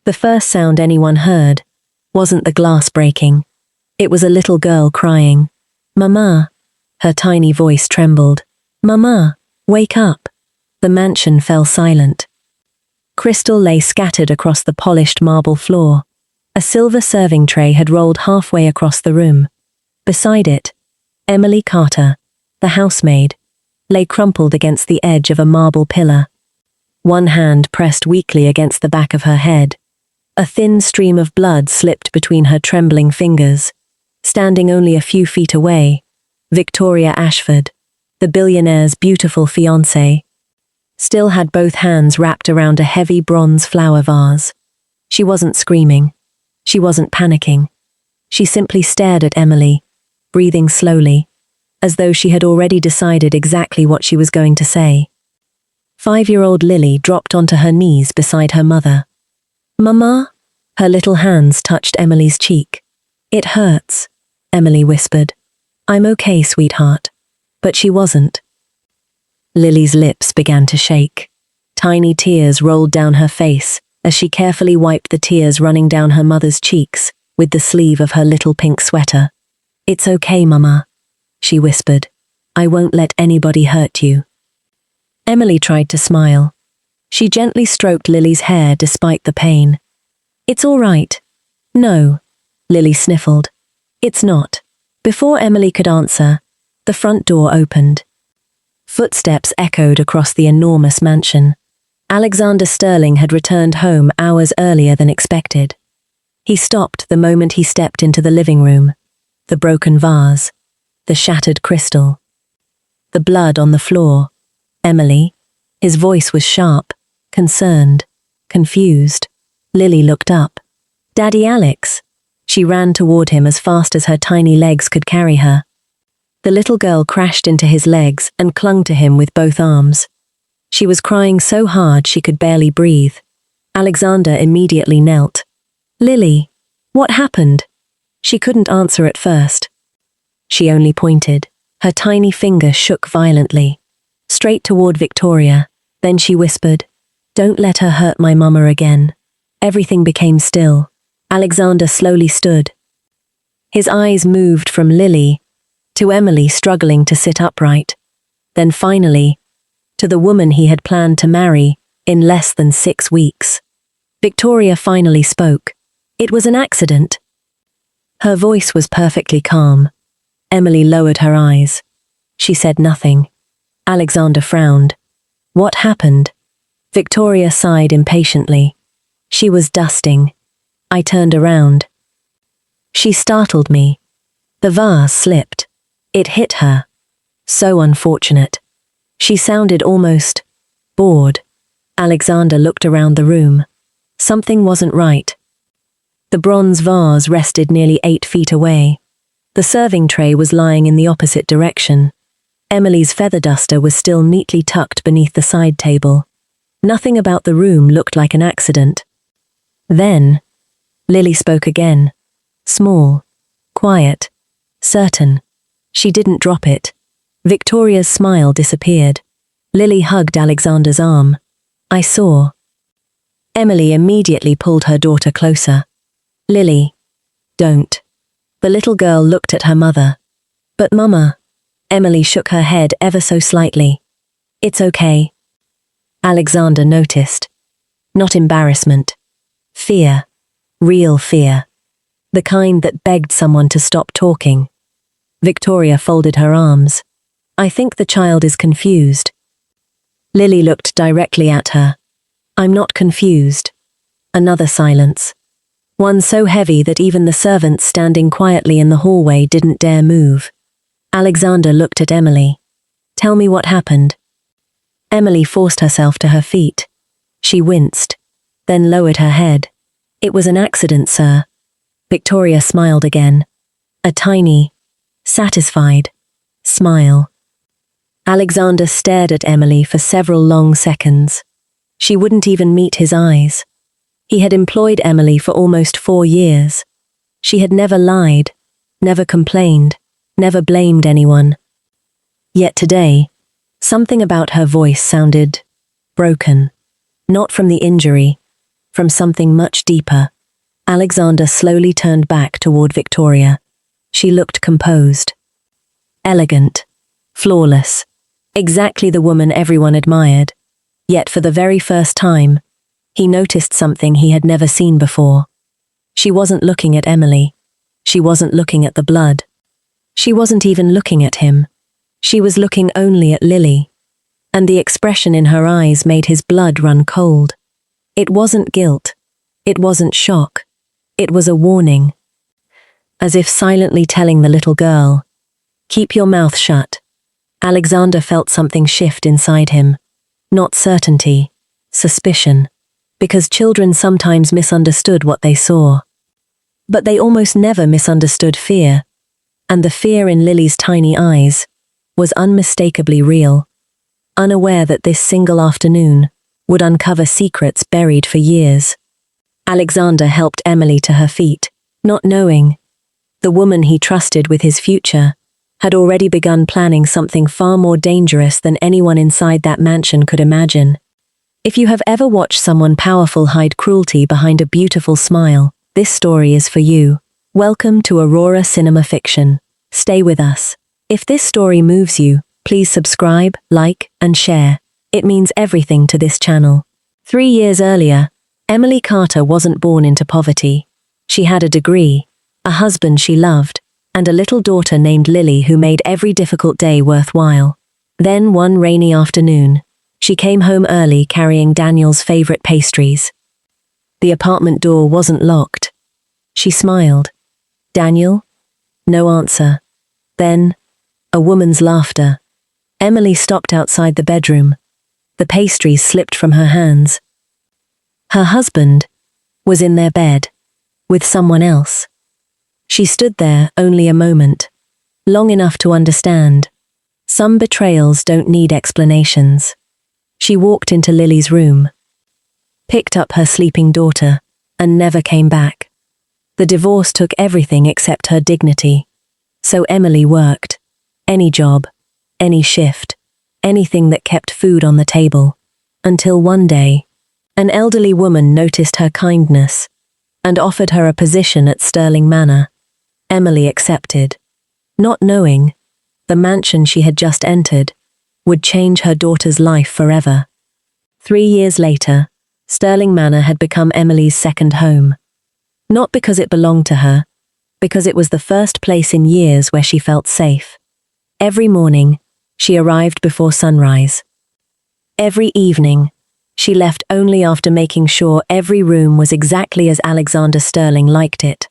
The first sound anyone heard wasn't the glass breaking. It was a little girl crying. "Mama." Her tiny voice trembled. "Mama, wake up." The mansion fell silent. Crystal lay scattered across the polished marble floor. A silver serving tray had rolled halfway across the room. Beside it, Emily Carter, the housemaid, lay crumpled against the edge of a marble pillar. One hand pressed weakly against the back of her head. A thin stream of blood slipped between her trembling fingers. Standing only a few feet away, Victoria Ashford, the billionaire's beautiful fiancée, still had both hands wrapped around a heavy bronze flower vase. She wasn't screaming. She wasn't panicking. She simply stared at Emily, breathing slowly, as though she had already decided exactly what she was going to say. 5-year-old Lily dropped onto her knees beside her mother. "Mama?" Her little hands touched Emily's cheek. "It hurts," Emily whispered. "I'm okay, sweetheart." But she wasn't. Lily's lips began to shake. Tiny tears rolled down her face as she carefully wiped the tears running down her mother's cheeks with the sleeve of her little pink sweater. "It's okay, Mama," she whispered. "I won't let anybody hurt you." Emily tried to smile. She gently stroked Lily's hair despite the pain. "It's all right." "No," Lily sniffled. "It's not." Before Emily could answer, the front door opened. Footsteps echoed across the enormous mansion. Alexander Sterling had returned home hours earlier than expected. He stopped the moment he stepped into the living room. The broken vase, the shattered crystal, the blood on the floor. "Emily?" His voice was sharp, concerned, confused. Lily looked up. "Daddy Alex." She ran toward him as fast as her tiny legs could carry her. The little girl crashed into his legs and clung to him with both arms. She was crying so hard she could barely breathe. Alexander immediately knelt. "Lily, what happened?" She couldn't answer at first. She only pointed. Her tiny finger shook violently. Straight toward Victoria. Then she whispered, "Don't let her hurt my mama again." Everything became still. Alexander slowly stood. His eyes moved from Lily to Emily struggling to sit upright. Then finally, to the woman he had planned to marry in less than 6 weeks. Victoria finally spoke. "It was an accident." Her voice was perfectly calm. Emily lowered her eyes. She said nothing. Alexander frowned. "What happened?" Victoria sighed impatiently. "She was dusting. I turned around. She startled me. The vase slipped. It hit her. So unfortunate." She sounded almost bored. Alexander looked around the room. Something wasn't right. The bronze vase rested nearly 8 feet away. The serving tray was lying in the opposite direction. Emily's feather duster was still neatly tucked beneath the side table. Nothing about the room looked like an accident. Then, Lily spoke again. Small, quiet, certain. She didn't drop it. Victoria's smile disappeared. Lily hugged Alexander's arm. "I saw." Emily immediately pulled her daughter closer. "Lily, don't." The little girl looked at her mother. "But Mama." Emily shook her head ever so slightly. "It's okay." Alexander noticed. Not embarrassment. Fear. Real fear. The kind that begged someone to stop talking. Victoria folded her arms. "I think the child is confused." Lily looked directly at her. "I'm not confused." Another silence. One so heavy that even the servants standing quietly in the hallway didn't dare move. Alexander looked at Emily. "Tell me what happened." Emily forced herself to her feet. She winced, then lowered her head. "It was an accident, sir." Victoria smiled again. A tiny, satisfied smile. Alexander stared at Emily for several long seconds. She wouldn't even meet his eyes. He had employed Emily for almost 4 years. She had never lied, never complained, never blamed anyone. Yet today, something about her voice sounded broken. Not from the injury, from something much deeper. Alexander slowly turned back toward Victoria. She looked composed. Elegant. Flawless. Exactly the woman everyone admired. Yet for the very first time, he noticed something he had never seen before. She wasn't looking at Emily. She wasn't looking at the blood. She wasn't even looking at him. She was looking only at Lily. And the expression in her eyes made his blood run cold. It wasn't guilt. It wasn't shock. It was a warning. As if silently telling the little girl, "Keep your mouth shut." Alexander felt something shift inside him. Not certainty, suspicion. Because children sometimes misunderstood what they saw. But they almost never misunderstood fear. And the fear in Lily's tiny eyes was unmistakably real. Unaware that this single afternoon would uncover secrets buried for years. Alexander helped Emily to her feet, not knowing. The woman he trusted with his future had already begun planning something far more dangerous than anyone inside that mansion could imagine. If you have ever watched someone powerful hide cruelty behind a beautiful smile, this story is for you. Welcome to Aurora Cinema Fiction. Stay with us. If this story moves you, please subscribe, like, and share. It means everything to this channel. 3 years earlier, Emily Carter wasn't born into poverty. She had a degree, a husband she loved, and a little daughter named Lily who made every difficult day worthwhile. Then one rainy afternoon, she came home early carrying Daniel's favorite pastries. The apartment door wasn't locked. She smiled. "Daniel?" No answer. Then, a woman's laughter. Emily stopped outside the bedroom. The pastries slipped from her hands. Her husband was in their bed, with someone else. She stood there only a moment, long enough to understand. Some betrayals don't need explanations. She walked into Lily's room, picked up her sleeping daughter, and never came back. The divorce took everything except her dignity. So Emily worked. Any job, any shift, anything that kept food on the table. Until one day, an elderly woman noticed her kindness and offered her a position at Sterling Manor. Emily accepted, not knowing the mansion she had just entered would change her daughter's life forever. 3 years later, Sterling Manor had become Emily's second home. Not because it belonged to her, because it was the first place in years where she felt safe. Every morning, she arrived before sunrise. Every evening, she left only after making sure every room was exactly as Alexander Sterling liked it.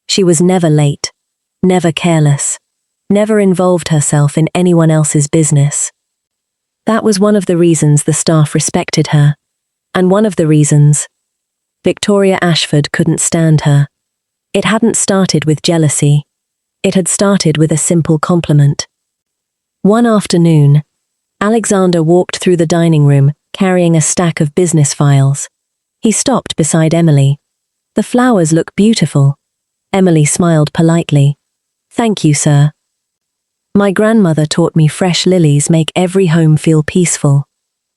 She was never late, never careless, never involved herself in anyone else's business. That was one of the reasons the staff respected her, and one of the reasons Victoria Ashford couldn't stand her. It hadn't started with jealousy. It had started with a simple compliment. One afternoon, Alexander walked through the dining room carrying a stack of business files. He stopped beside Emily. "The flowers look beautiful." Emily smiled politely. "Thank you, sir. My grandmother taught me fresh lilies make every home feel peaceful."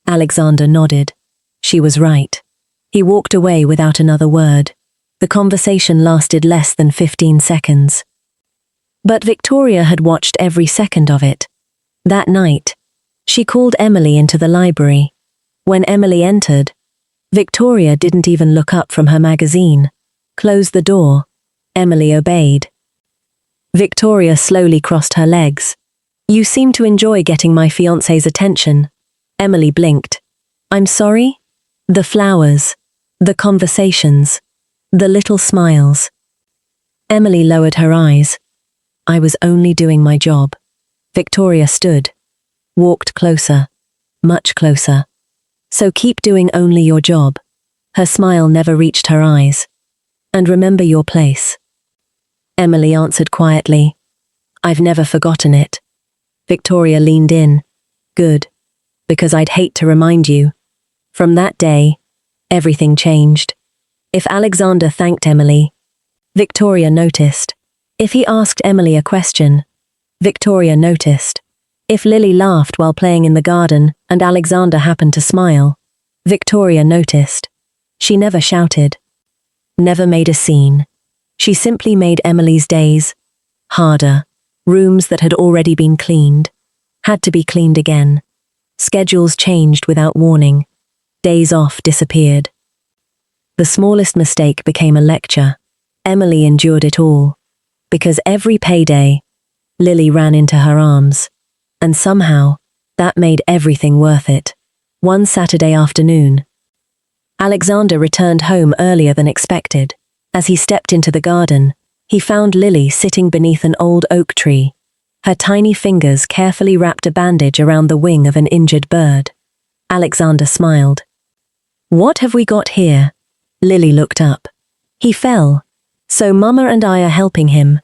Alexander nodded. She was right. He walked away without another word. The conversation lasted less than 15 seconds. But Victoria had watched every second of it. That night, she called Emily into the library. When Emily entered, Victoria didn't even look up from her magazine. "Close the door." Emily obeyed. Victoria slowly crossed her legs. "You seem to enjoy getting my fiancé's attention." Emily blinked. "I'm sorry?" The flowers, the conversations, the little smiles. Emily lowered her eyes. "I was only doing my job." Victoria stood, walked closer, much closer. "So keep doing only your job." Her smile never reached her eyes. "And remember your place." Emily answered quietly. "I've never forgotten it." Victoria leaned in. "Good, because I'd hate to remind you." From that day, everything changed. If Alexander thanked Emily, Victoria noticed. If he asked Emily a question, Victoria noticed. If Lily laughed while playing in the garden and Alexander happened to smile, Victoria noticed. She never shouted, never made a scene. She simply made Emily's days harder. Rooms that had already been cleaned had to be cleaned again. Schedules changed without warning. Days off disappeared. The smallest mistake became a lecture. Emily endured it all. Because every payday, Lily ran into her arms. And somehow, that made everything worth it. One Saturday afternoon, Alexander returned home earlier than expected. As he stepped into the garden, he found Lily sitting beneath an old oak tree. Her tiny fingers carefully wrapped a bandage around the wing of an injured bird. Alexander smiled. "What have we got here?" Lily looked up. "He fell. So Mama and I are helping him."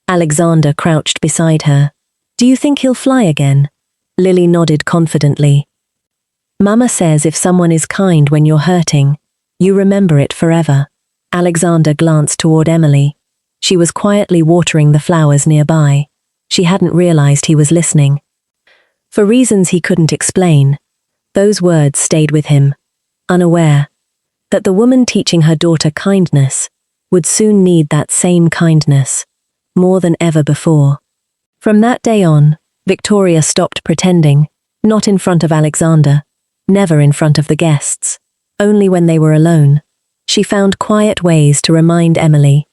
Alexander crouched beside her. "Do you think he'll fly again?" Lily nodded confidently. "Mama says if someone is kind when you're hurting, you remember it forever." Alexander glanced toward Emily. She was quietly watering the flowers nearby. She hadn't realized he was listening. For reasons he couldn't explain, those words stayed with him, unaware that the woman teaching her daughter kindness would soon need that same kindness, more than ever before. From that day on, Victoria stopped pretending, not in front of Alexander, never in front of the guests, only when they were alone. She found quiet ways to remind Emily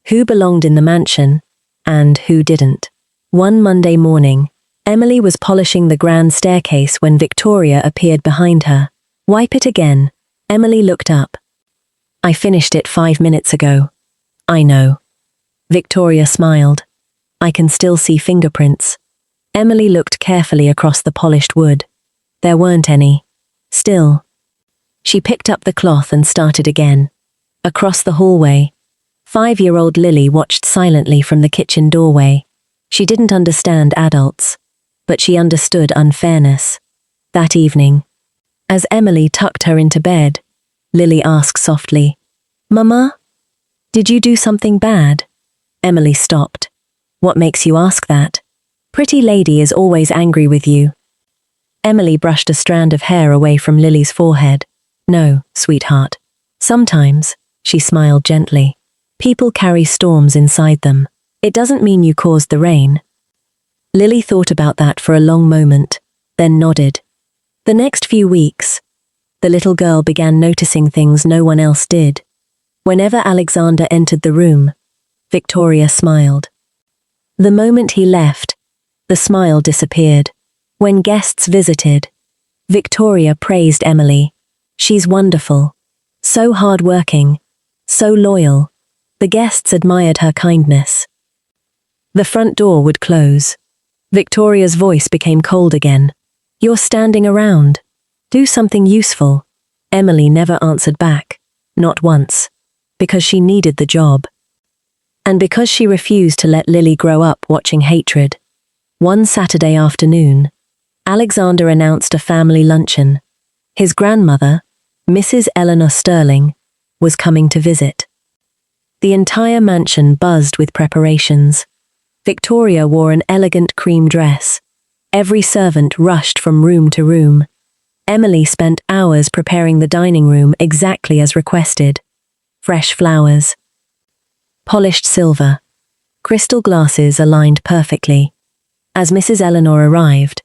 who belonged in the mansion and who didn't. One Monday morning, Emily was polishing the grand staircase when Victoria appeared behind her. "Wipe it again." Emily looked up. "I finished it 5 minutes ago." "I know." Victoria smiled. "I can still see fingerprints." Emily looked carefully across the polished wood. There weren't any. Still. She picked up the cloth and started again. Across the hallway, 5-year-old Lily watched silently from the kitchen doorway. She didn't understand adults, but she understood unfairness. That evening, as Emily tucked her into bed, Lily asked softly, "Mama, did you do something bad?" Emily stopped. "What makes you ask that? Pretty lady is always angry with you." Emily brushed a strand of hair away from Lily's forehead. "No, sweetheart. Sometimes," she smiled gently, "people carry storms inside them. It doesn't mean you caused the rain." Lily thought about that for a long moment, then nodded. The next few weeks, the little girl began noticing things no one else did. Whenever Alexander entered the room, Victoria smiled. The moment he left, the smile disappeared. When guests visited, Victoria praised Emily. "She's wonderful. So hard-working. So loyal." The guests admired her kindness. The front door would close. Victoria's voice became cold again. "You're standing around. Do something useful." Emily never answered back. Not once. Because she needed the job. And because she refused to let Lily grow up watching hatred. One Saturday afternoon, Alexander announced a family luncheon. His grandmother, Mrs. Eleanor Sterling, was coming to visit. The entire mansion buzzed with preparations. Victoria wore an elegant cream dress. Every servant rushed from room to room. Emily spent hours preparing the dining room exactly as requested. Fresh flowers, polished silver, crystal glasses aligned perfectly. As Mrs. Eleanor arrived,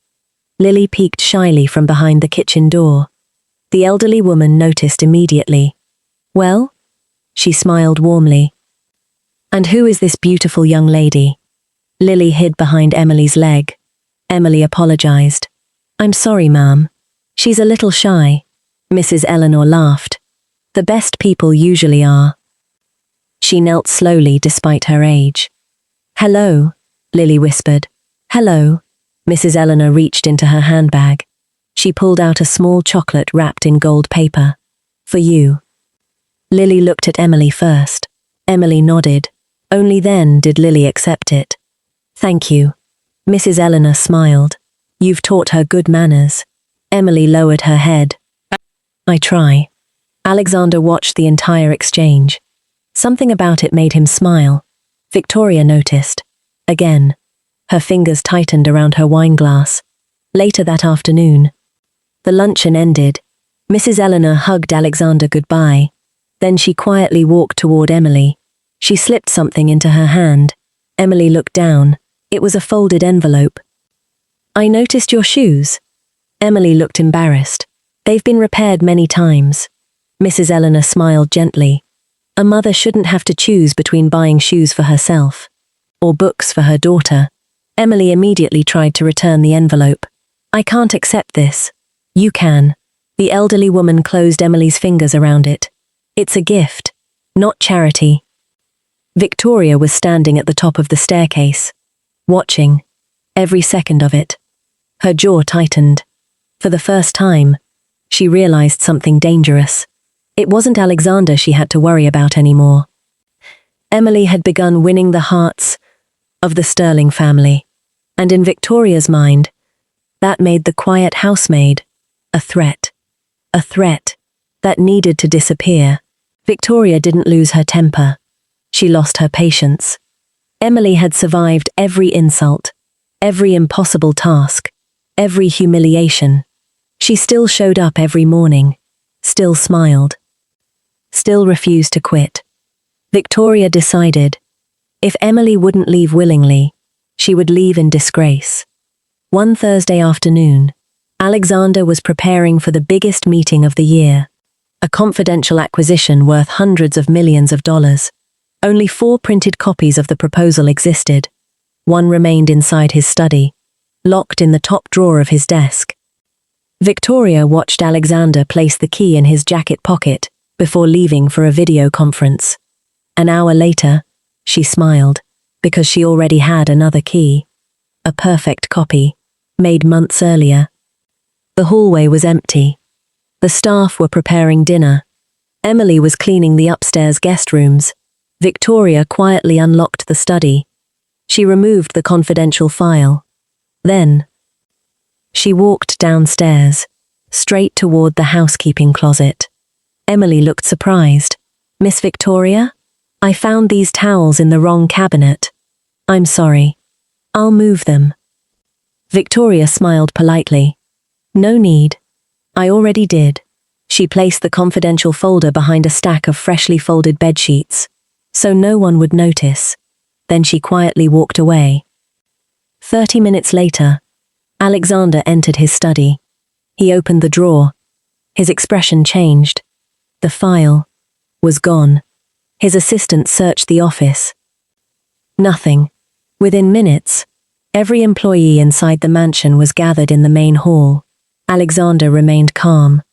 Lily peeked shyly from behind the kitchen door. The elderly woman noticed immediately. "Well?" She smiled warmly. "And who is this beautiful young lady?" Lily hid behind Emily's leg. Emily apologized. "I'm sorry, ma'am. She's a little shy." Mrs. Eleanor laughed. "The best people usually are." She knelt slowly despite her age. "Hello," Lily whispered. "Hello." Mrs. Eleanor reached into her handbag. She pulled out a small chocolate wrapped in gold paper. "For you." Lily looked at Emily first. Emily nodded. Only then did Lily accept it. "Thank you." Mrs. Eleanor smiled. "You've taught her good manners." Emily lowered her head. "I try." Alexander watched the entire exchange. Something about it made him smile. Victoria noticed. Again. Her fingers tightened around her wineglass. Later that afternoon, the luncheon ended. Mrs. Eleanor hugged Alexander goodbye. Then she quietly walked toward Emily. She slipped something into her hand. Emily looked down. It was a folded envelope. "I noticed your shoes." Emily looked embarrassed. "They've been repaired many times." Mrs. Eleanor smiled gently. A mother shouldn't have to choose between buying shoes for herself or books for her daughter. Emily immediately tried to return the envelope. "I can't accept this." "You can." The elderly woman closed Emily's fingers around it. "It's a gift, not charity." Victoria was standing at the top of the staircase, watching every second of it. Her jaw tightened. For the first time, she realized something dangerous. It wasn't Alexander she had to worry about anymore. Emily had begun winning the hearts of the Sterling family, and in Victoria's mind, that made the quiet housemaid a threat that needed to disappear. Victoria didn't lose her temper. She lost her patience. Emily had survived every insult, every impossible task, every humiliation. She still showed up every morning, still smiled, still refused to quit. Victoria decided, if Emily wouldn't leave willingly, she would leave in disgrace. One Thursday afternoon, Alexander was preparing for the biggest meeting of the year, a confidential acquisition worth hundreds of millions of dollars. Only 4 printed copies of the proposal existed. One remained inside his study, locked in the top drawer of his desk. Victoria watched Alexander place the key in his jacket pocket before leaving for a video conference. An hour later, she smiled, because she already had another key, a perfect copy, made months earlier. The hallway was empty. The staff were preparing dinner. Emily was cleaning the upstairs guest rooms. Victoria quietly unlocked the study. She removed the confidential file. Then, she walked downstairs, straight toward the housekeeping closet. Emily looked surprised. "Miss Victoria? I found these towels in the wrong cabinet. I'm sorry. I'll move them." Victoria smiled politely. "No need. I already did." She placed the confidential folder behind a stack of freshly folded bedsheets, so no one would notice. Then she quietly walked away. 30 minutes later, Alexander entered his study. He opened the drawer. His expression changed. The file was gone. His assistant searched the office. Nothing. Within minutes, every employee inside the mansion was gathered in the main hall. Alexander remained calm.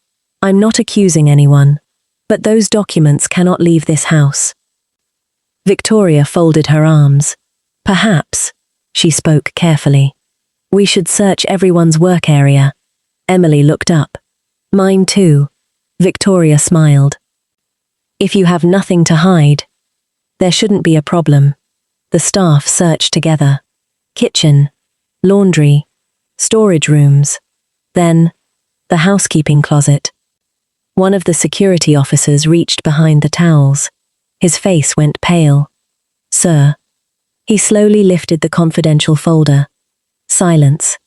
"I'm not accusing anyone, but those documents cannot leave this house." Victoria folded her arms. "Perhaps," she spoke carefully, "we should search everyone's work area." Emily looked up. "Mine too." Victoria smiled. "If you have nothing to hide, there shouldn't be a problem." The staff searched together. Kitchen, laundry, storage rooms. Then, the housekeeping closet. One of the security officers reached behind the towels. His face went pale. "Sir." He slowly lifted the confidential folder. Silence.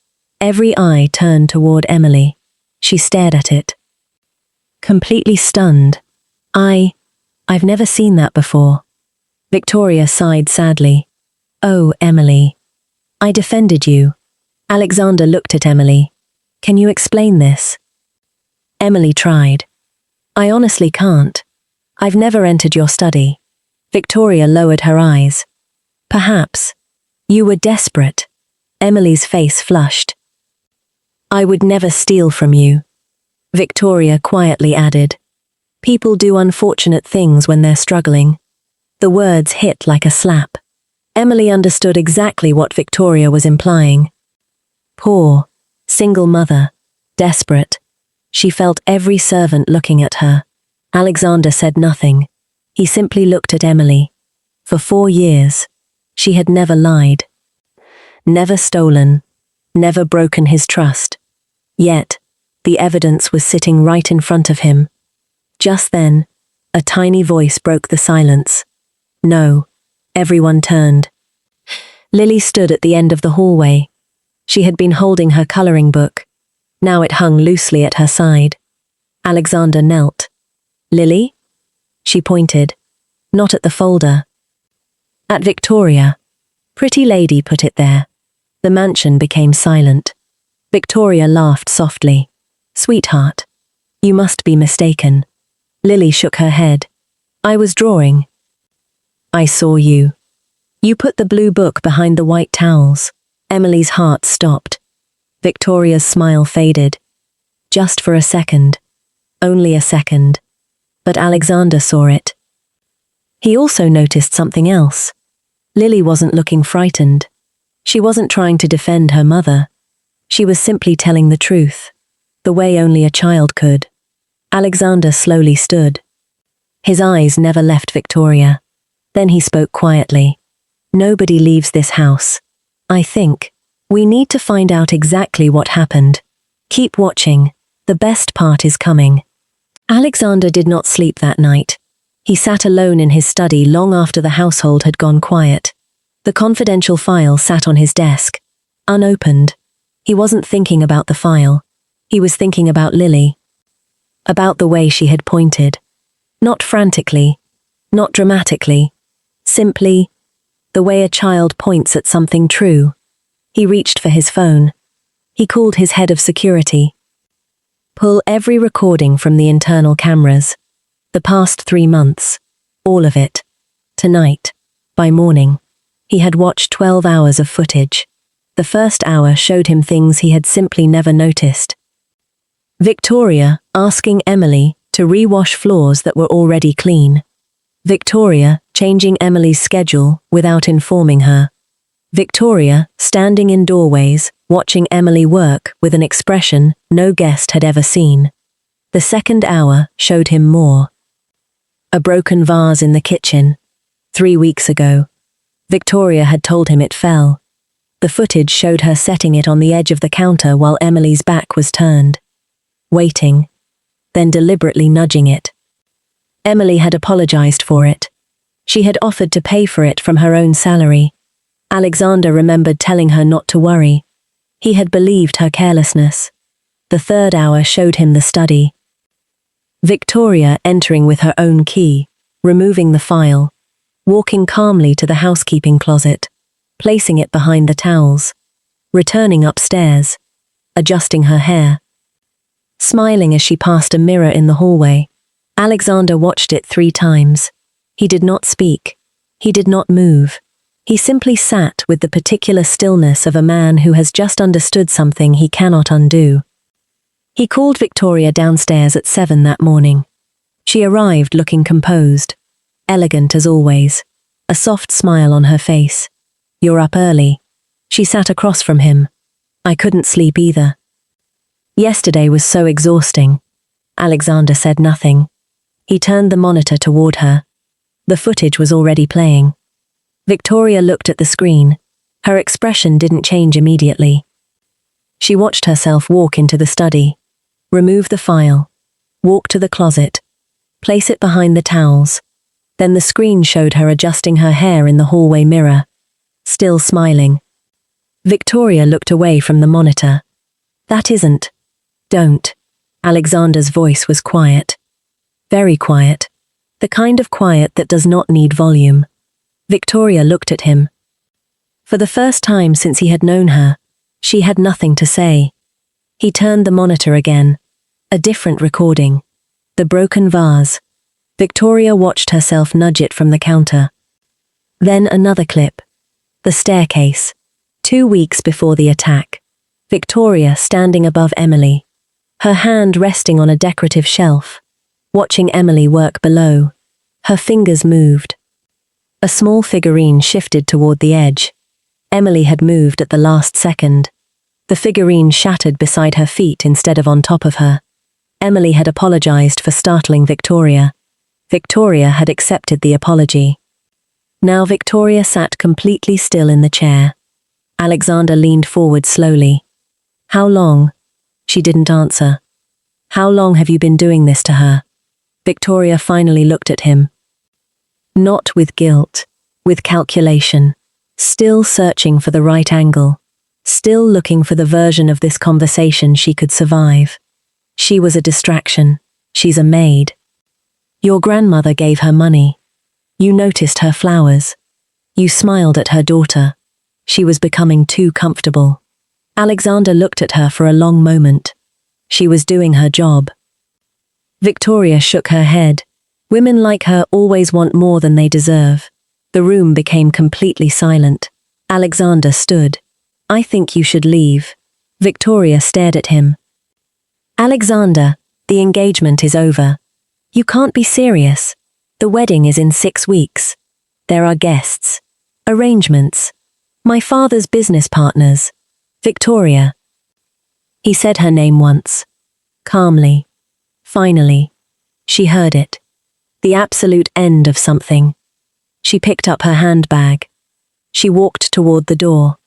Every eye turned toward Emily. She stared at it, completely stunned. I've never seen that before." Victoria sighed sadly. "Oh, Emily. I defended you." Alexander looked at Emily. "Can you explain this?" Emily tried. "I honestly can't. I've never entered your study." Victoria lowered her eyes. "Perhaps. You were desperate." Emily's face flushed. "I would never steal from you." Victoria quietly added. "People do unfortunate things when they're struggling." The words hit like a slap. Emily understood exactly what Victoria was implying. Poor, single mother, desperate. She felt every servant looking at her. Alexander said nothing. He simply looked at Emily. For 4 years, she had never lied, never stolen, never broken his trust. Yet, the evidence was sitting right in front of him. Just then, a tiny voice broke the silence. "No." Everyone turned. Lily stood at the end of the hallway. She had been holding her coloring book. Now it hung loosely at her side. Alexander knelt. "Lily?" She pointed. Not at the folder. At Victoria. Pretty lady put it there. The mansion became silent. Victoria laughed softly. Sweetheart. You must be mistaken. Lily shook her head. I was drawing. I saw you. You put the blue book behind the white towels. Emily's heart stopped. Victoria's smile faded. Just for a second. Only a second. But Alexander saw it. He also noticed something else. Lily wasn't looking frightened. She wasn't trying to defend her mother. She was simply telling the truth, the way only a child could. Alexander slowly stood. His eyes never left Victoria. Then he spoke quietly. Nobody leaves this house. I think. We need to find out exactly what happened. Keep watching. The best part is coming. Alexander did not sleep that night. He sat alone in his study long after the household had gone quiet. The confidential file sat on his desk, unopened. He wasn't thinking about the file. He was thinking about Lily. About the way she had pointed. Not frantically, not dramatically. Simply, the way a child points at something true. He reached for his phone. He called his head of security. Pull every recording from the internal cameras. The past 3 months. All of it. Tonight. By morning. He had watched 12 hours of footage. The first hour showed him things he had simply never noticed. Victoria asking Emily to rewash floors that were already clean. Victoria changing Emily's schedule without informing her. Victoria standing in doorways, watching Emily work with an expression no guest had ever seen. The second hour showed him more. A broken vase in the kitchen. 3 weeks ago. Victoria had told him it fell. The footage showed her setting it on the edge of the counter while Emily's back was turned. Waiting. Then deliberately nudging it. Emily had apologized for it. She had offered to pay for it from her own salary. Alexander remembered telling her not to worry. He had believed her carelessness. The third hour showed him the study. Victoria entering with her own key, removing the file, walking calmly to the housekeeping closet, placing it behind the towels, returning upstairs, adjusting her hair, smiling as she passed a mirror in the hallway. Alexander watched it 3 times. He did not speak. He did not move. He simply sat with the particular stillness of a man who has just understood something he cannot undo. He called Victoria downstairs at 7 that morning. She arrived looking composed, elegant as always, a soft smile on her face. You're up early. She sat across from him. I couldn't sleep either. Yesterday was so exhausting. Alexander said nothing. He turned the monitor toward her. The footage was already playing. Victoria looked at the screen. Her expression didn't change immediately. She watched herself walk into the study, remove the file, walk to the closet, place it behind the towels. Then the screen showed her adjusting her hair in the hallway mirror, still smiling. Victoria looked away from the monitor. That isn't. Don't. Alexander's voice was quiet. Very quiet. The kind of quiet that does not need volume. Victoria looked at him. For the first time since he had known her, she had nothing to say. He turned the monitor again. A different recording. The broken vase. Victoria watched herself nudge it from the counter. Then another clip. The staircase. 2 weeks before the attack. Victoria standing above Emily. Her hand resting on a decorative shelf. Watching Emily work below. Her fingers moved. A small figurine shifted toward the edge. Emily had moved at the last second. The figurine shattered beside her feet instead of on top of her. Emily had apologized for startling Victoria. Victoria had accepted the apology. Now Victoria sat completely still in the chair. Alexander leaned forward slowly. How long? She didn't answer. How long have you been doing this to her? Victoria finally looked at him. Not with guilt, with calculation. Still searching for the right angle. Still looking for the version of this conversation she could survive. She was a distraction. She's a maid. Your grandmother gave her money. You noticed her flowers. You smiled at her daughter. She was becoming too comfortable. Alexander looked at her for a long moment. She was doing her job. Victoria shook her head. Women like her always want more than they deserve. The room became completely silent. Alexander stood. I think you should leave. Victoria stared at him. Alexander, the engagement is over. You can't be serious. The wedding is in 6 weeks. There are guests. Arrangements. My father's business partners. Victoria. He said her name once. Calmly. Finally. She heard it. The absolute end of something. She picked up her handbag. She walked toward the door.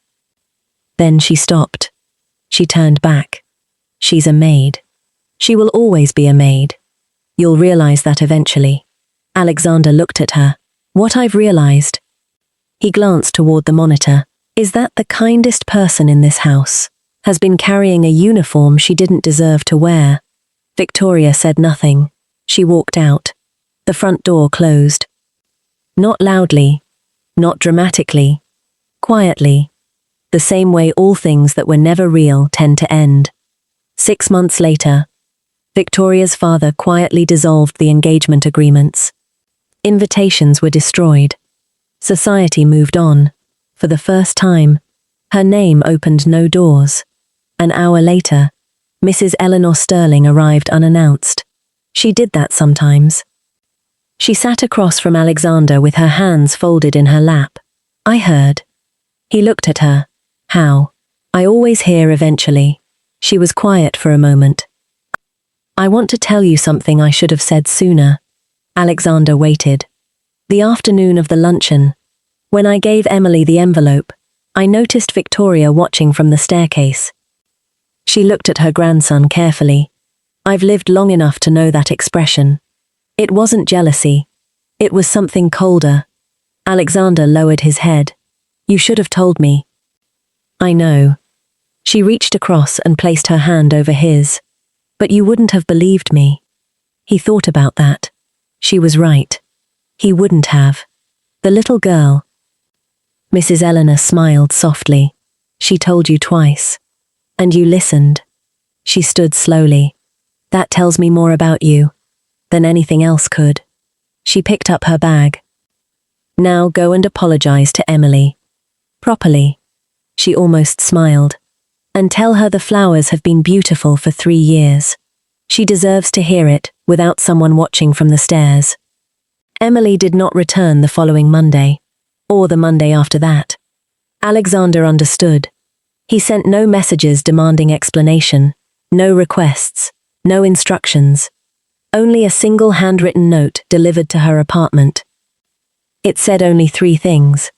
Then she stopped. She turned back. She's a maid. She will always be a maid. You'll realize that eventually. Alexander looked at her. What I've realized. He glanced toward the monitor. Is that the kindest person in this house? Has been carrying a uniform she didn't deserve to wear. Victoria said nothing. She walked out. The front door closed. Not loudly. Not dramatically. Quietly. The same way all things that were never real tend to end. 6 months later, Victoria's father quietly dissolved the engagement agreements. Invitations were destroyed. Society moved on. For the first time, her name opened no doors. An hour later, Mrs. Eleanor Sterling arrived unannounced. She did that sometimes. She sat across from Alexander with her hands folded in her lap. I heard. He looked at her. How? I always hear eventually. She was quiet for a moment. I want to tell you something I should have said sooner. Alexander waited. The afternoon of the luncheon. When I gave Emily the envelope, I noticed Victoria watching from the staircase. She looked at her grandson carefully. I've lived long enough to know that expression. It wasn't jealousy. It was something colder. Alexander lowered his head. You should have told me. I know. She reached across and placed her hand over his. But you wouldn't have believed me. He thought about that. She was right. He wouldn't have. The little girl. Mrs. Eleanor smiled softly. She told you twice. And you listened. She stood slowly. That tells me more about you than anything else could. She picked up her bag. Now go and apologize to Emily. Properly. She almost smiled. And tell her the flowers have been beautiful for 3 years. She deserves to hear it without someone watching from the stairs. Emily did not return the following Monday, or the Monday after that. Alexander understood. He sent no messages demanding explanation, no requests, no instructions. Only a single handwritten note delivered to her apartment. It said only 3 things.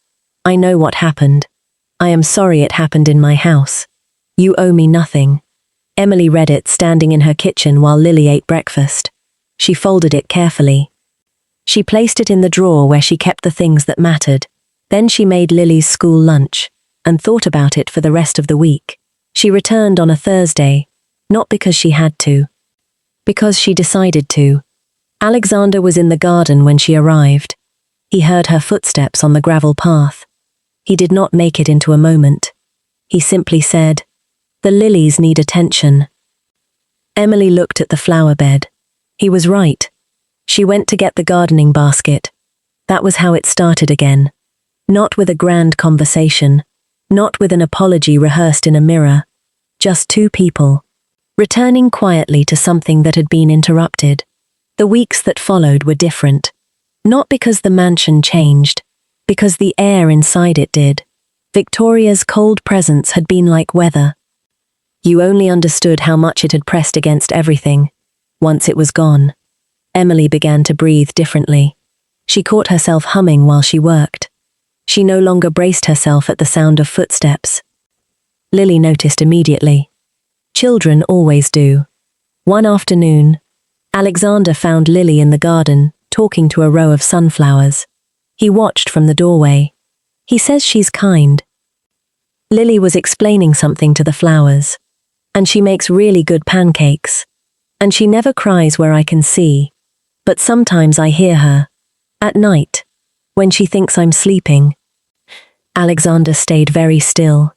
I know what happened. I am sorry it happened in my house. You owe me nothing. Emily read it standing in her kitchen while Lily ate breakfast. She folded it carefully. She placed it in the drawer where she kept the things that mattered. Then she made Lily's school lunch and thought about it for the rest of the week. She returned on a Thursday, not because she had to, because she decided to. Alexander was in the garden when she arrived. He heard her footsteps on the gravel path. He did not make it into a moment. He simply said, "The lilies need attention." Emily looked at the flower bed. He was right. She went to get the gardening basket. That was how it started again. Not with a grand conversation. Not with an apology rehearsed in a mirror. Just 2 people. Returning quietly to something that had been interrupted. The weeks that followed were different. Not because the mansion changed, because the air inside it did. Victoria's cold presence had been like weather. You only understood how much it had pressed against everything. Once it was gone. Emily began to breathe differently. She caught herself humming while she worked. She no longer braced herself at the sound of footsteps. Lily noticed immediately. Children always do. One afternoon, Alexander found Lily in the garden, talking to a row of sunflowers. He watched from the doorway. He says she's kind. Lily was explaining something to the flowers. And she makes really good pancakes. And she never cries where I can see. but sometimes I hear her. At night, when she thinks I'm sleeping. Alexander stayed very still.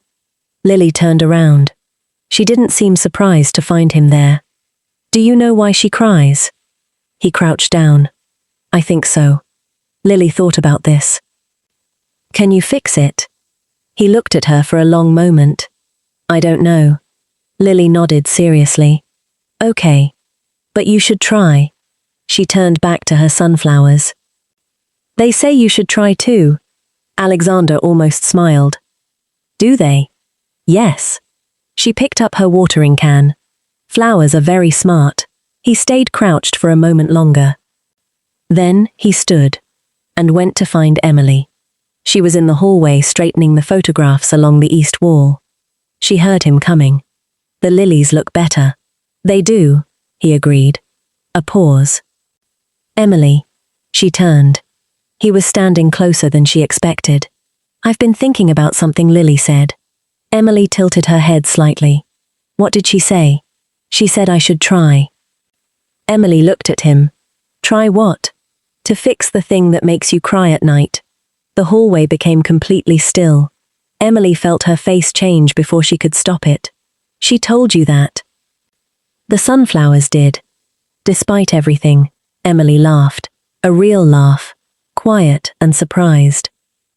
Lily turned around. She didn't seem surprised to find him there. Do you know why she cries? He crouched down. I think so. Lily thought about this. Can you fix it? He looked at her for a long moment. I don't know. Lily nodded seriously. Okay. But you should try. She turned back to her sunflowers. They say you should try too. Alexander almost smiled. Do they? Yes. She picked up her watering can. Flowers are very smart. He stayed crouched for a moment longer. Then he stood and went to find Emily. She was in the hallway straightening the photographs along the east wall. She heard him coming. The lilies look better. They do, he agreed. A pause. Emily. She turned. He was standing closer than she expected. I've been thinking about something, Lily said. Emily tilted her head slightly. What did she say? She said I should try. Emily looked at him. Try what? To fix the thing that makes you cry at night. The hallway became completely still. Emily felt her face change before she could stop it. She told you that. The sunflowers did. Despite everything, Emily laughed. A real laugh. Quiet and surprised.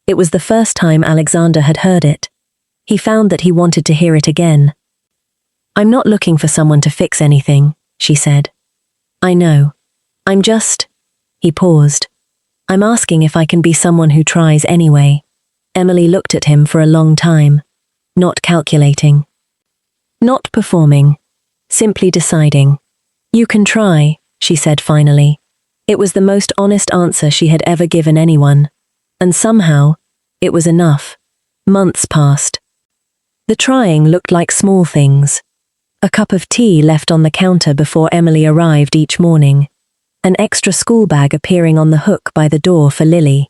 It was the first time Alexander had heard it. He found that he wanted to hear it again. I'm not looking for someone to fix anything, she said. I know. I'm just... He paused. I'm asking if I can be someone who tries anyway. Emily looked at him for a long time. Not calculating. Not performing. Simply deciding. You can try, she said finally. It was the most honest answer she had ever given anyone. And somehow, it was enough. Months passed. The trying looked like small things. A cup of tea left on the counter before Emily arrived each morning. An extra school bag appearing on the hook by the door for Lily.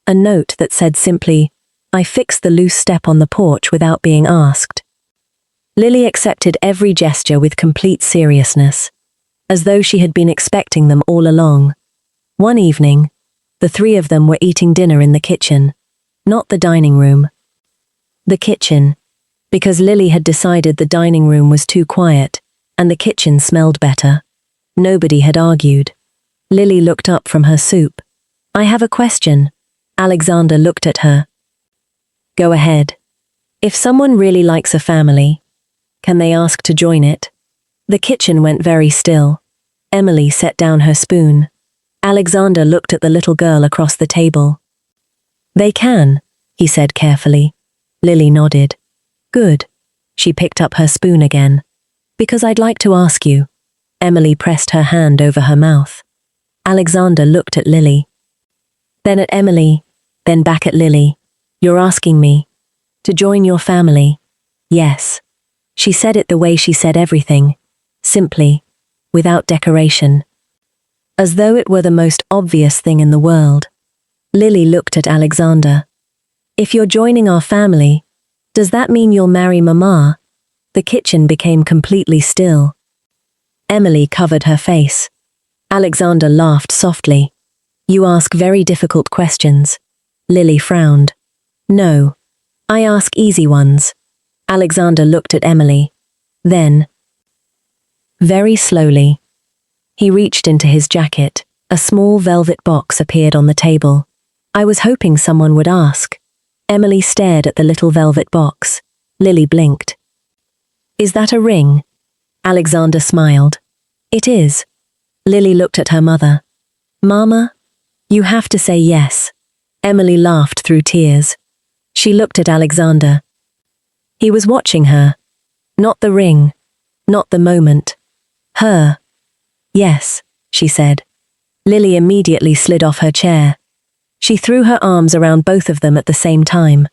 A note that said simply, I fixed the loose step on the porch without being asked. Lily accepted every gesture with complete seriousness, as though she had been expecting them all along. One evening, the three of them were eating dinner in the kitchen, not the dining room. The kitchen, because Lily had decided the dining room was too quiet, and the kitchen smelled better. Nobody had argued. Lily looked up from her soup. I have a question. Alexander looked at her. Go ahead. If someone really likes a family, can they ask to join it? The kitchen went very still. Emily set down her spoon. Alexander looked at the little girl across the table. They can, he said carefully. Lily nodded. Good. She picked up her spoon again. Because I'd like to ask you. Emily pressed her hand over her mouth. Alexander looked at Lily. Then at Emily, then back at Lily. You're asking me to join your family? Yes. She said it the way she said everything, simply, without decoration. As though it were the most obvious thing in the world. Lily looked at Alexander. If you're joining our family, does that mean you'll marry Mama? The kitchen became completely still. Emily covered her face. Alexander laughed softly. You ask very difficult questions. Lily frowned. No. I ask easy ones. Alexander looked at Emily. Then, very slowly, he reached into his jacket. A small velvet box appeared on the table. I was hoping someone would ask. Emily stared at the little velvet box. Lily blinked. Is that a ring? Alexander smiled. It is. Lily looked at her mother. Mama? You have to say yes. Emily laughed through tears. She looked at Alexander. He was watching her. Not the ring. Not the moment. Her. Yes, she said. Lily immediately slid off her chair. She threw her arms around both of them at the same time.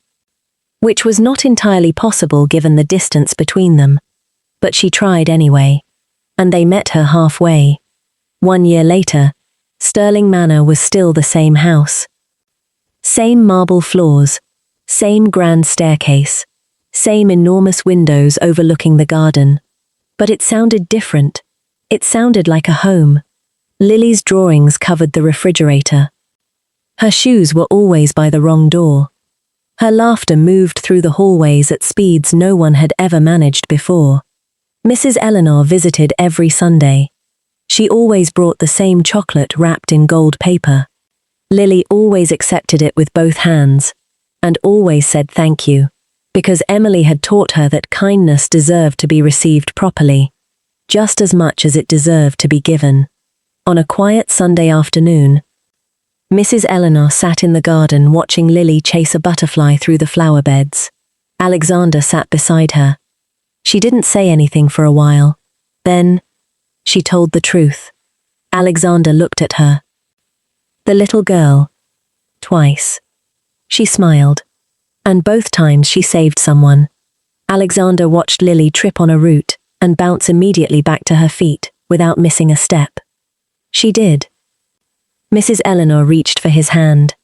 Which was not entirely possible given the distance between them. But she tried anyway. And they met her halfway. 1 year later, Sterling Manor was still the same house. Same marble floors. Same grand staircase. Same enormous windows overlooking the garden. But it sounded different. It sounded like a home. Lily's drawings covered the refrigerator. Her shoes were always by the wrong door. Her laughter moved through the hallways at speeds no one had ever managed before. Mrs. Eleanor visited every Sunday. She always brought the same chocolate wrapped in gold paper. Lily always accepted it with both hands, and always said thank you, because Emily had taught her that kindness deserved to be received properly, just as much as it deserved to be given. On a quiet Sunday afternoon, Mrs. Eleanor sat in the garden watching Lily chase a butterfly through the flower beds. Alexander sat beside her. She didn't say anything for a while. Then, she told the truth. Alexander looked at her. The little girl. Twice. She smiled. And both times she saved someone. Alexander watched Lily trip on a root and bounce immediately back to her feet without missing a step. She did. Mrs. Eleanor reached for his hand.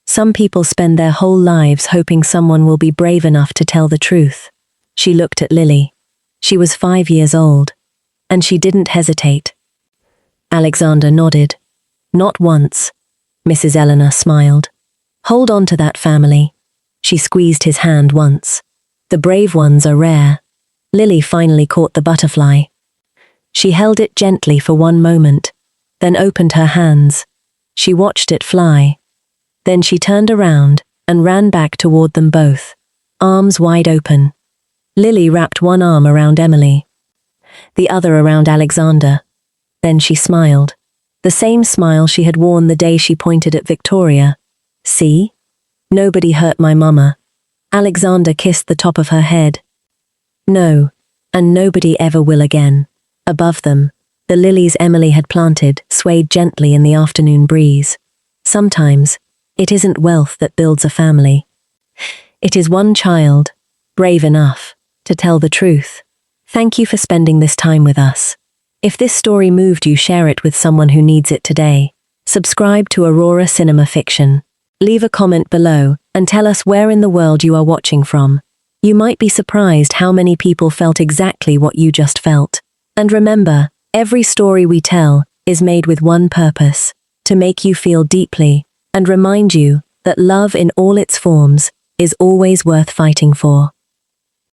Some people spend their whole lives hoping someone will be brave enough to tell the truth. She looked at Lily. She was 5 years old, and she didn't hesitate. Alexander nodded. Not once. Mrs. Eleanor smiled. Hold on to that, family. She squeezed his hand once. The brave ones are rare. Lily finally caught the butterfly. She held it gently for one moment, then opened her hands. She watched it fly. Then she turned around and ran back toward them both, arms wide open. Lily wrapped one arm around Emily, the other around Alexander. Then she smiled, the same smile she had worn the day she pointed at Victoria. See? Nobody hurt my mama. Alexander kissed the top of her head. No, and nobody ever will again. Above them, the lilies Emily had planted swayed gently in the afternoon breeze. Sometimes, it isn't wealth that builds a family. It is one child, brave enough to tell the truth. Thank you for spending this time with us. If this story moved you, share it with someone who needs it today. Subscribe to Aurora Cinema Fiction. Leave a comment below and tell us where in the world you are watching from. You might be surprised how many people felt exactly what you just felt. And remember, every story we tell is made with one purpose: to make you feel deeply and remind you that love in all its forms is always worth fighting for.